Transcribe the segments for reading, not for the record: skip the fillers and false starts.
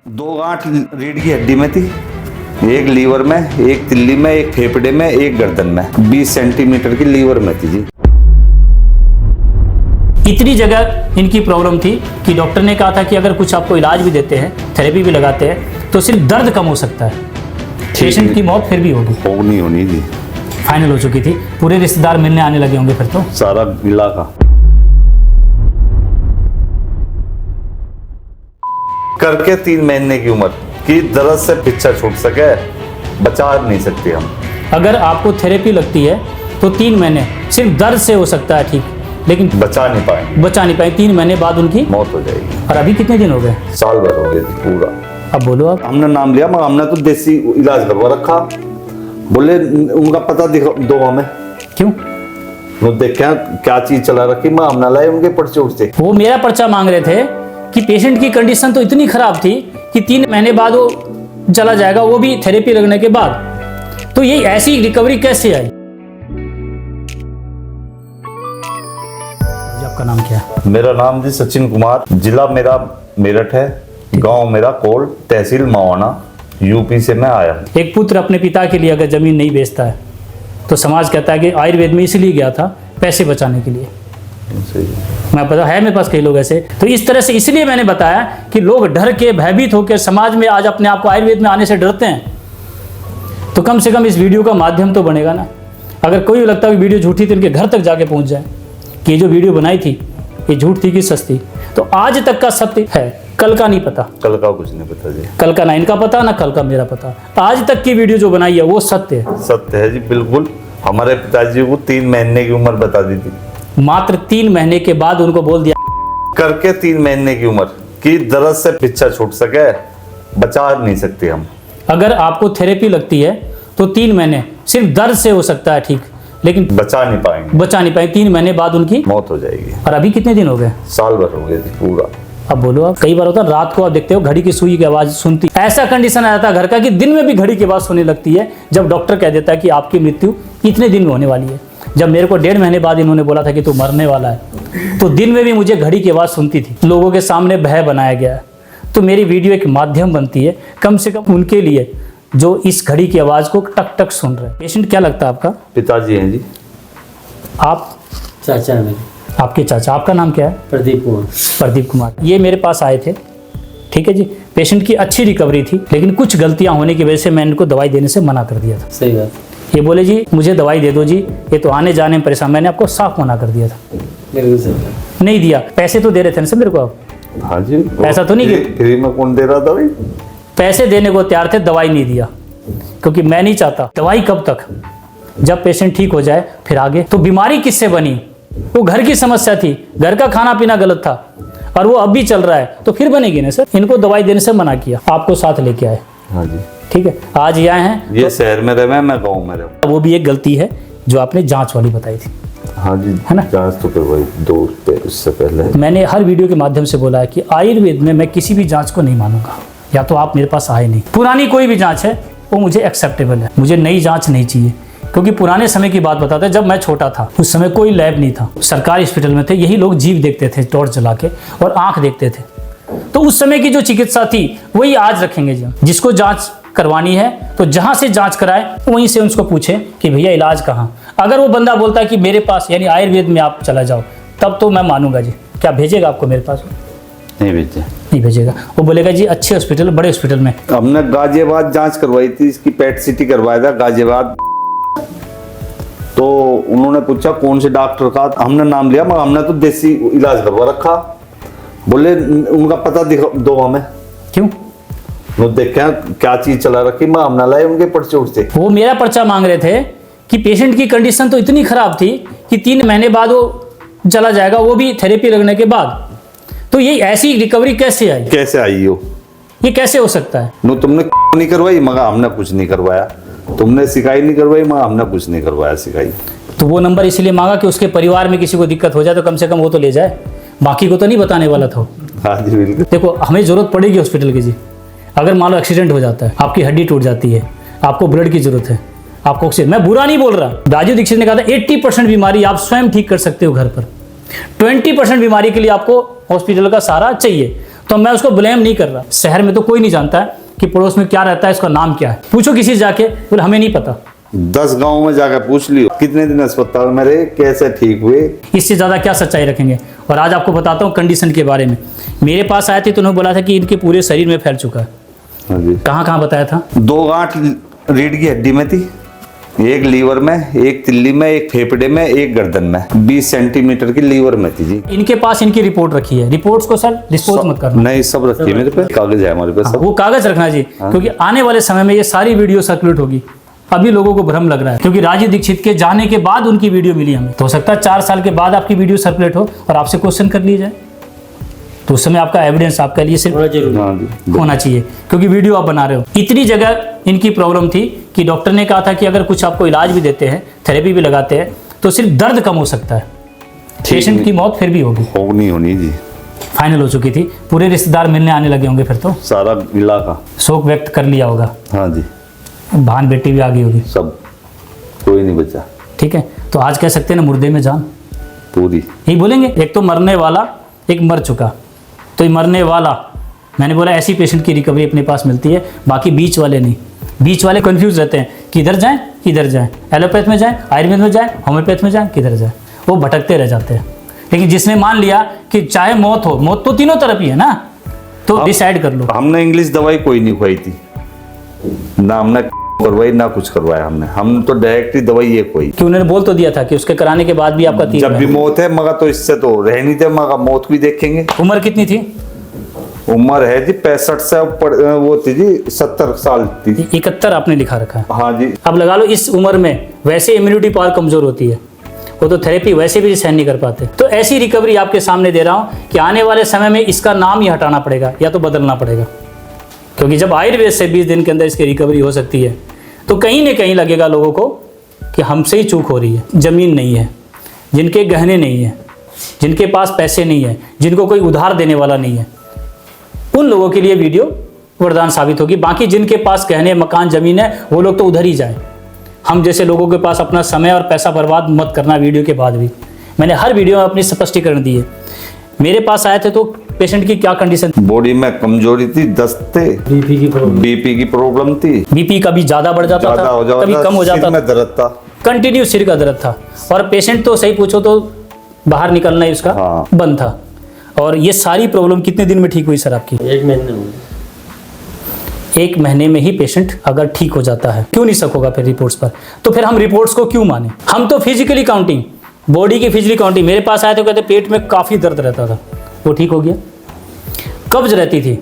दो गांठ रीढ़ की हड्डी में थी, एक लीवर में, एक तिल्ली में, एक फेफड़े में, एक गर्दन में। 20 सेंटीमीटर की लीवर में थी जी। इतनी जगह इनकी प्रॉब्लम थी कि डॉक्टर ने कहा था कि अगर कुछ आपको इलाज भी देते हैं, थेरेपी भी लगाते हैं, तो सिर्फ दर्द कम हो सकता है, पेशेंट की मौत फिर भी होनी जी। फाइनल हो चुकी थी। पूरे रिश्तेदार मिलने आने लगे होंगे फिर तो। सारा इलाका करके 3 महीने की उम्र की दर्द से पीछा छूट सके, बचा नहीं सकते हम। अगर आपको थेरेपी लगती है तो 3 महीने सिर्फ दर्द से हो सकता है ठीक, लेकिन बचा नहीं पाए। 3 महीने बाद उनकी मौत हो जाएगी। और अभी कितने दिन हो गए? साल भर हो गए पूरा। अब बोलो आप। हमने नाम लिया, मगर हमने तो देसी इलाज करवा रखा। बोले उनका पता दो हमें। क्यों? वो देखा क्या चीज चला रखी, मैं हमने लाए उनके पर्चे उठते। वो मेरा पर्चा मांग रहे थे कि पेशेंट की कंडीशन तो इतनी खराब थी कि 3 महीने बाद वो चला जाएगा, वो भी थेरेपी लगने के बाद। तो ये ऐसी रिकवरी कैसे आई? आपका नाम क्या है? मेरा नाम जी सचिन कुमार, जिला मेरा मेरठ है, गांव मेरा कोल, तहसील मवाना, यूपी से मैं आया। एक पुत्र अपने पिता के लिए अगर जमीन नहीं बेचता है तो समाज कहता है कि आयुर्वेद में इसलिए गया था पैसे बचाने के लिए। मैं पता है मेरे पास कई लोग ऐसे। तो इस तरह से इसलिए मैंने बताया कि लोग डर के भयभीत होकर समाज में आज अपने आप को आयुर्वेद में आने से डरते हैं। तो कम से कम इस वीडियो का माध्यम तो बनेगा ना। अगर कोई लगता है कि वीडियो झूठी तो इनके घर तक जाके पहुंच जाए कि ये जो वीडियो बनाई थी ये झूठ थी कि सस्ती। तो आज तक का सत्य है, कल का नहीं पता। कल का कुछ नहीं पता जी। कल का ना इनका पता ना कल का मेरा पता। आज तक की वीडियो जो बनाई है वो सत्य है। सत्य है जी, बिल्कुल। हमारे पिताजी को 3 महीने की उम्र बता दी थी। मात्र 3 महीने के बाद उनको बोल दिया करके 3 महीने की उम्र की दर्द से पीछा छूट सके, बचा नहीं सकते हम। अगर आपको थेरेपी लगती है तो 3 महीने सिर्फ दर्द से हो सकता है ठीक, लेकिन बचा नहीं पाए। 3 महीने बाद उनकी मौत हो जाएगी। और अभी कितने दिन हो गए? साल भर हो गए पूरा। अब बोलो आप। कई बार होता है रात को आप देखते हो घड़ी की सुई की आवाज सुनती, ऐसा कंडीशन आ जाता है घर का कि दिन में भी घड़ी की आवाज सुनने लगती है, जब डॉक्टर कह देता है कि आपकी मृत्यु इतने दिन में होने वाली है। जब मेरे को 1.5 महीने बाद इन्होंने बोला था कि तू मरने वाला है, तो दिन में भी मुझे घड़ी की आवाज सुनती थी। लोगों के सामने भय बनाया गया है। तो मेरी वीडियो एक माध्यम बनती है कम से कम उनके लिए जो इस घड़ी की आवाज को टक टक सुन रहे हैं। पेशेंट क्या लगता है आपका? पिताजी हैं जी। आप? चाचा मेरे। आपके चाचा। आपका नाम क्या है? प्रदीप कुमार। ये मेरे पास आए थे, ठीक है जी। पेशेंट की अच्छी रिकवरी थी, लेकिन कुछ गलतियां होने की वजह से मैंने इनको दवाई देने से मना कर दिया था। सही बात। ये बोले जी मुझे दवाई दे दो जी, ये तो आने जाने में परेशान। मैंने आपको साफ मना कर दिया था, बिल्कुल सही। नहीं दिया। पैसे तो दे रहे थे ना सर मेरे को आप? हाँ जी। पैसा तो नहीं फ्री में कौन दे रहा था भाई? पैसे देने को तैयार थे, दवाई नहीं दिया, क्योंकि मैं नहीं चाहता। दवाई कब तक? जब पेशेंट ठीक हो जाए फिर आगे। तो बीमारी किससे बनी? वो घर की समस्या थी, घर का खाना पीना गलत था, और वो अब भी चल रहा है, तो फिर बनेगी ना सर। इनको दवाई देने से मना किया, आपको साथ लेके आए। हाँ जी। ठीक है, आज ये आए हैं। ये शहर में रहे, मैं गाँव में रहूँ। वो भी एक गलती है जो आपने जांच वाली बताई थी। हाँ जी, है ना? जांच तो करवाई 2 उससे पहले। मैंने हर वीडियो के माध्यम से बोला है कि आयुर्वेद में मैं किसी भी जांच को नहीं मानूंगा। या तो आप मेरे पास आए नहीं, पुरानी कोई भी जांच है वो मुझे एक्सेप्टेबल है, मुझे नई जांच नहीं चाहिए। क्योंकि पुराने समय की बात बताते हैं, जब मैं छोटा था उस समय कोई लैब नहीं था, सरकारी हॉस्पिटल में थे, यही लोग जीभ देखते थे टॉर्च जला के और आंख देखते थे। तो उस समय की जो चिकित्सा थी वही आज रखेंगे जी। जिसको जांच करवानी है तो जहां से जांच कराए वहीं से उसको पूछे कि भैया इलाज कहाँ। अगर वो बंदा बोलता है कि मेरे पास यानी आयुर्वेद में आप चला जाओ, तब तो मैं मानूंगा जी। क्या भेजेगा आपको मेरे पास? नहीं भेजेगा। वो बोलेगा जी अच्छे हॉस्पिटल, बड़े हॉस्पिटल में। हमने गाजियाबाद जांच करवाई थी, इसकी पेट सीटी करवाया था गाजियाबाद। तो उन्होंने पूछा कौन से डॉक्टर का, हमने नाम लिया, मगर हमने तो देसी इलाज करवा रखा। बोले उनका पता दो हमें। क्यों? वो देखा क्या चीज चला रखी, मैं हमने लाए उनके पर्चे उठते। वो मेरा पर्चा मांग रहे थे कि पेशेंट की कंडीशन तो इतनी खराब थी कि 3 महीने बाद वो चला जाएगा, वो भी थेरेपी लगने के बाद। तो ये ऐसी रिकवरी कैसे आई? कैसे आई हो? ये कैसे हो सकता है? नो, तुमने नहीं करवाई, मगर हमने कुछ नहीं करवाया। तुमने सिकाई नहीं करवाई, मगर हमने कुछ नहीं करवाया सिकाई। तो वो नंबर इसलिए मांगा कि उसके परिवार में किसी को दिक्कत हो जाए तो कम से कम वो तो ले जाए, बाकी को तो नहीं बताने वाला था। हाँ जी बिल्कुल। देखो हमें जरूरत पड़ेगी हॉस्पिटल की जी। अगर मान लो एक्सीडेंट हो जाता है, आपकी हड्डी टूट जाती है, आपको ब्लड की जरूरत है, आपको ऑक्सीजन। मैं बुरा नहीं बोल रहा, राजीव दीक्षित ने कहा था 80% बीमारी आप स्वयं ठीक कर सकते हो घर पर, 20% बीमारी के लिए आपको हॉस्पिटल का सहारा चाहिए। तो मैं उसको ब्लेम नहीं कर रहा। शहर में तो कोई नहीं जानता है कि पड़ोस में क्या रहता है, इसका नाम क्या है। पूछो किसी से जाके, बोले हमें नहीं पता। 10 गांव में जाकर पूछ लियो कितने दिन अस्पताल में रहे, कैसे ठीक हुए। इससे ज़्यादा क्या सच्चाई रखेंगे। और आज आपको बताता हूँ कंडीशन के बारे में। मेरे पास आए थे तो उन्होंने बोला था कि इनके पूरे शरीर में फैल चुका है। हाँ जी। कहाँ कहाँ बताया था? 2 गांठ रीढ़ की हड्डी में थी, एक लीवर में, एक तिल्ली में, एक फेफड़े में, एक गर्दन में। 20 सेंटीमीटर की लीवर में थी जी। इनके पास इनकी रिपोर्ट रखी है। रिपोर्ट्स को सर डिस्पोज मत करना। नहीं, सब रखी है मेरे पे, कागज है हमारे पे सब। वो कागज रखना जी, क्योंकि आने वाले समय में ये सारी वीडियो सर्कुलेट होगी। अभी लोगों को भ्रम लग रहा है, क्योंकि राजीव दीक्षित के जाने के बाद उनकी वीडियो मिली हमें। तो हो सकता है 4 साल के बाद आपकी वीडियो सर्कुलेट हो और आपसे क्वेश्चन कर लिया जाए, तो उस समय आपका एविडेंस आपके लिए सिर्फ हाँ जी। होना चाहिए, क्योंकि वीडियो आप बना रहे हो। इतनी जगह इनकी प्रॉब्लम थी कि डॉक्टर ने कहा था कि अगर कुछ आपको इलाज भी देते हैं, थेरेपी भी लगाते हैं, तो सिर्फ दर्द कम हो सकता है, पेशेंट की मौत फिर भी होगी। होनी जी। फाइनल हो चुकी थी। पूरे रिश्तेदार मिलने आने लगे होंगे फिर तो। सारा इलाका शोक व्यक्त कर लिया होगा। हाँ जी। बहन बेटी भी आ गई होगी। सब, कोई नहीं बचा। ठीक है, तो आज कह सकते हैं ना, मुर्दे में जान पूरी। यही बोलेंगे। एक तो मरने वाला, एक मर चुका। तो ये मरने वाला, मैंने बोला ऐसी पेशेंट की रिकवरी अपने पास मिलती है, बाकी बीच वाले नहीं। बीच वाले कंफ्यूज रहते हैं, किधर जाएं किधर जाएं, एलोपैथ में जाएं, आयुर्वेद में जाएं, होम्योपैथ में जाएं, किधर जाएं, वो भटकते रह जाते हैं। लेकिन जिसने मान लिया कि चाहे मौत हो, मौत तो तीनों तरफ ही है ना, तो डिसाइड कर लो। हमने इंग्लिश दवाई कोई नहीं खुआई थी ना, हमने करवाई ना कुछ करवाया हमने। हम तो डायरेक्ट ही दवाई ये कोई। कि उन्होंने बोल तो दिया था कि उसके कराने के बाद भी आपका तीर जब भी मौत है मगर, तो इससे तो रह नहीं थे मगर, मौत भी देखेंगे। उम्र कितनी थी? उम्र है जी 65 से ऊपर, वो थी जी 70 साल थी। 71 आपने लिखा रखा है। हाँ जी। अब लगा लो इस उम्र में वैसे इम्यूनिटी पावर कमजोर होती है, वो तो थेरेपी वैसे भी सहन नहीं कर पाते। तो ऐसी रिकवरी आपके सामने दे रहा हूँ कि आने वाले समय में इसका नाम ही हटाना पड़ेगा या तो बदलना पड़ेगा, क्योंकि जब आयुर्वेद से 20 दिन के अंदर इसकी रिकवरी हो सकती है, तो कहीं न कहीं लगेगा लोगों को कि हमसे ही चूक हो रही है। जमीन नहीं है, जिनके गहने नहीं है, जिनके पास पैसे नहीं है, जिनको कोई उधार देने वाला नहीं है, उन लोगों के लिए वीडियो वरदान साबित होगी। बाकी जिनके पास गहने, मकान, जमीन है, वो लोग तो उधर ही जाए। हम जैसे लोगों के पास अपना समय और पैसा बर्बाद मत करना वीडियो के बाद भी। मैंने हर वीडियो में अपनी स्पष्टीकरण दी है। मेरे पास आए थे तो पेशेंट की क्या कंडीशन थी? बॉडी में कमजोरी थी, दस्त थे, बीपी की प्रॉब्लम थी। बीपी कभी ज्यादा बढ़ जाता था, कभी कम हो जाता सिर था, में दर्द था, कंटिन्यू सिर का दर्द था। और पेशेंट तो सही पूछो तो बाहर निकलना ही उसका हाँ। बंद था। और ये सारी प्रॉब्लम कितने दिन में ठीक हुई सर आपकी? 1 महीने में। 1 महीने में ही पेशेंट अगर ठीक हो जाता है, क्यों नहीं शक होगा फिर रिपोर्ट्स पर? तो फिर हम रिपोर्ट्स को क्यों माने? हम तो फिजिकली काउंटिंग, बॉडी की फिजिकली काउंटिंग। मेरे पास आए तो कहते पेट में काफ़ी दर्द रहता था, वो ठीक हो गया। कब्ज रहती थी,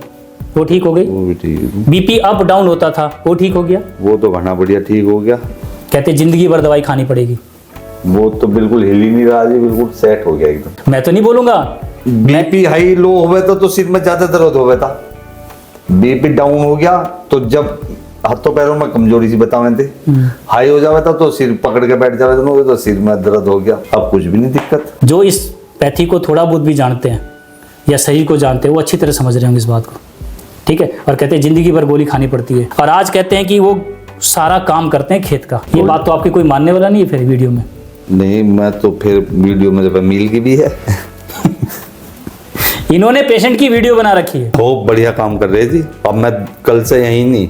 वो ठीक हो गई। वो भी ठीक। बीपी अप डाउन होता था, वो ठीक हो गया। वो तो घना बढ़िया ठीक हो गया। कहते जिंदगी भर दवाई खानी पड़ेगी। वो तो बिल्कुल हिल ही नहीं रहा जी, बिल्कुल सेट हो गया एकदम। मैं तो नहीं बोलूंगा। बीपी हाई लो हो गया तो सिर में ज्यादा दर्द हो गया था। बीपी डाउन हो गया तो जब हाथों पैरों में कमजोरी सी बतावे थे, हाई हो जावे था तो सिर पकड़ के बैठ जावे तो सिर में दर्द हो गया। अब कुछ भी नहीं दिक्कत। जो इस पैथी को थोड़ा बहुत भी जानते हैं या शरीर को जानते हैं, वो अच्छी तरह समझ रहे होंगे इस बात को। ठीक है। और कहते हैं जिंदगी भर गोली खानी पड़ती है, और आज कहते हैं कि वो सारा काम करते हैं खेत का। ये बात तो आपकी कोई मानने वाला नहीं है फिर वीडियो में। नहीं, मैं तो फिर वीडियो में जब मिल की भी है। इन्होंने पेशेंट की वीडियो बना रखी है। बहुत बढ़िया काम कर रही थी। अब मैं कल से यहीं नहीं,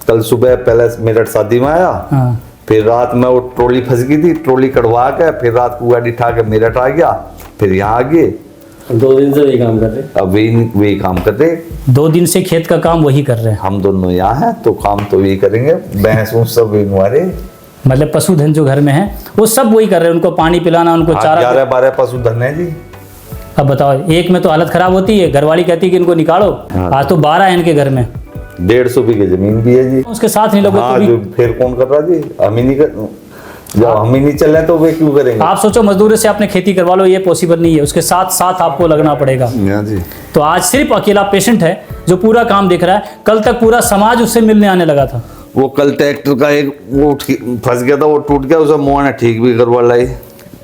कल सुबह पहले मेरठ शादी में आया, हाँ। फिर रात में वो ट्रॉली फंस गई थी, ट्रॉली कढ़वा के फिर रात को गाड़ी उठा के मेरठ आ गया, फिर यहाँ आ गए। 2 दिन से वही काम कर रहे। अब वही काम कर रहे। 2 दिन से खेत का काम वही कर रहे हैं। हम दोनों यहाँ हैं तो काम तो वही करेंगे। भैंस उन सब हमारे, मतलब पशुधन जो घर में है वो सब वही कर रहे हैं। उनको पानी पिलाना, उनको चारा। 11-12 पशुधन है जी। अब बताओ, एक में तो हालत खराब होती है, घरवाली कहती है कि इनको निकालो। हाँ। आज तो 12 है इनके घर में। 150 बीघे जमीन भी है जी। उसके साथ नहीं लोगे हाँ, तो भी। जो फिर कौन कर रहा जी? हम ही नहीं कर, जब हम ही नहीं चल रहे तो वे क्यों करेंगे? आप सोचो मजदूर से आपने खेती करवा लो, ये पॉसिबल नहीं है। उसके साथ साथ आपको लगना पड़ेगा। हाँ जी। तो आज सिर्फ अकेला पेशेंट है जो पूरा काम देख रहा है। कल तक पूरा समाज उससे मिलने आने लगा था। वो कल ट्रैक्टर का एक वो फंस गया था, वो टूट गया, उसे मोह ने ठीक भी करवा लाई।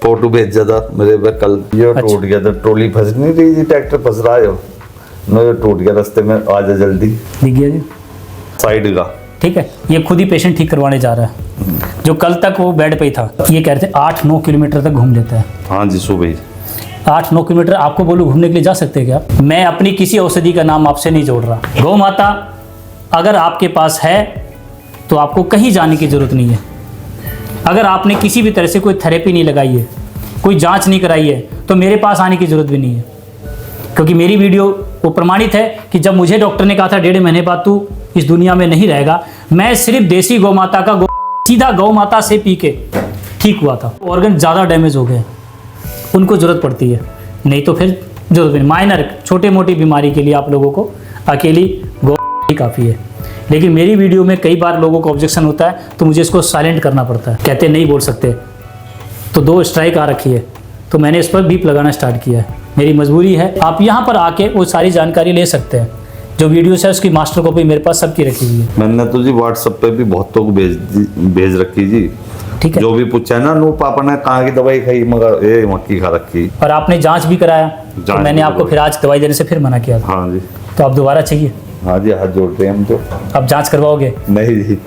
फोटो भेजा था मेरे पे कल। ये टूट गया था, ट्रॉली फंस नहीं रही जी, ट्रैक्टर फंस रहा है, मैं टूट गया रास्ते में, आ जा जल्दी। दिख गया जी साइड का। ठीक है। ये खुद ही पेशेंट ठीक करवाने जा रहा है, जो कल तक वो बेड पे ही था। ये कहते हैं 8-9 किलोमीटर तक घूम लेता है। हाँ जी, सुबह ही। 8-9 किलोमीटर आपको बोलूँ घूमने के लिए जा सकते हैं क्या? मैं अपनी किसी औषधि का नाम आपसे नहीं जोड़ रहा। गौ माता अगर आपके पास है तो आपको कहीं जाने की ज़रूरत नहीं है। अगर आपने किसी भी तरह से कोई थेरेपी नहीं लगाई है, कोई जांच नहीं कराई है, तो मेरे पास आने की ज़रूरत भी नहीं है। क्योंकि मेरी वीडियो वो प्रमाणित है कि जब मुझे डॉक्टर ने कहा था 1.5 महीने बाद तू इस दुनिया में नहीं रहेगा, मैं सिर्फ देसी गौ माता का सीधा गौ माता से पी के ठीक हुआ था। ऑर्गन ज़्यादा डैमेज हो गए, उनको ज़रूरत पड़ती है, नहीं तो फिर जरूरत नहीं। माइनर छोटे मोटी बीमारी के लिए आप लोगों को अकेली गौ ही काफ़ी है। लेकिन मेरी वीडियो में कई बार लोगों को ऑब्जेक्शन होता है तो मुझे इसको साइलेंट करना पड़ता है, कहते नहीं बोल सकते, तो 2 स्ट्राइक आ रखी है, तो मैंने इस पर बीप लगाना स्टार्ट किया है। मेरी मजबूरी है। आप यहाँ पर आके वो सारी जानकारी ले सकते हैं। जो वीडियोस है उसकी मास्टर कॉपी मेरे पास सबकी रखी हुई है। मैंने तो जी व्हाट्सएप पे भी बहुतों को भेज रखी जी। ठीक है, जो भी पूछा है ना, नो पापा ने कहाँ की दवाई खाई, मगर ये मक्की खा रखी। और आपने जांच भी कराया तो मैंने आपको फिर आज दवाई देने से फिर मना किया था। हाँ जी, तो आप दोबारा चाहिए? हाँ जी, हाथ जोड़ते हैं हम तो। अब जांच करवाओगे? नहीं जी,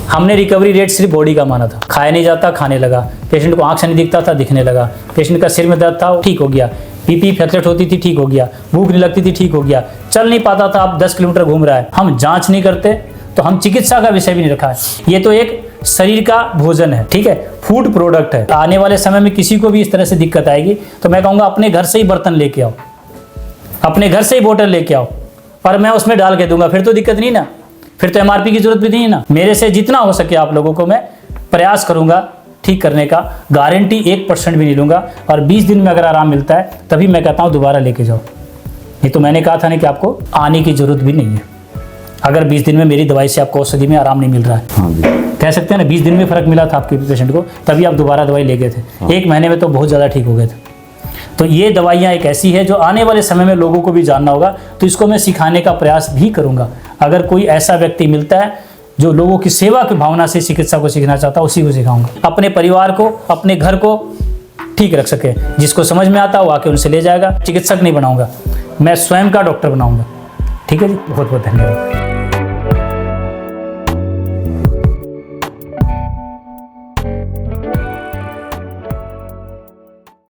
हमने रिकवरी रेट सिर्फ बॉडी का माना था। खाया नहीं जाता, खाने लगा। पेशेंट को आंख से नहीं दिखता था, दिखने लगा। पेशेंट का सिर में दर्द था, ठीक हो गया। पीपी फ्रैक्चर होती थी, ठीक हो गया। भूख नहीं लगती थी, ठीक हो गया। चल नहीं पाता था, अब 10 किलोमीटर घूम रहा है। हम जांच नहीं करते तो हम चिकित्सा का विषय भी नहीं रखा है। ये तो एक शरीर का भोजन है, ठीक है, फूड प्रोडक्ट है। आने वाले समय में किसी को भी इस तरह से दिक्कत आएगी तो मैं कहूँगा अपने घर से ही बर्तन लेके आओ, अपने घर से ही बोतल लेके आओ, और मैं उसमें डाल के दूंगा, फिर तो दिक्कत नहीं ना, फिर तो MRP की जरूरत भी नहीं है ना। मेरे से जितना हो सके आप लोगों को मैं प्रयास करूंगा ठीक करने का, गारंटी 1% भी नहीं लूंगा। और 20 दिन में अगर आराम मिलता है तभी मैं कहता हूँ दोबारा लेके जाओ। ये तो मैंने कहा था ना कि आपको आने की जरूरत भी नहीं है। अगर 20 दिन में मेरी दवाई से आपको औषधि में आराम नहीं मिल रहा है, हाँ जी, कह सकते हैं ना 20 दिन में फ़र्क मिला था आपके पेशेंट को, तभी आप दोबारा दवाई ले गए थे। 1 महीने में तो बहुत ज़्यादा ठीक हो गए थे। तो ये दवाइयाँ एक ऐसी है जो आने वाले समय में लोगों को भी जानना होगा, तो इसको मैं सिखाने का प्रयास भी करूँगा। अगर कोई ऐसा व्यक्ति मिलता है जो लोगों की सेवा की भावना से चिकित्सा को सीखना चाहता है, उसी को सिखाऊंगा। अपने परिवार को, अपने घर को ठीक रख सके, जिसको समझ में आता वो आके उनसे ले जाएगा। चिकित्सक नहीं बनाऊंगा, मैं स्वयं का डॉक्टर बनाऊंगा। ठीक है जी, बहुत बहुत धन्यवाद।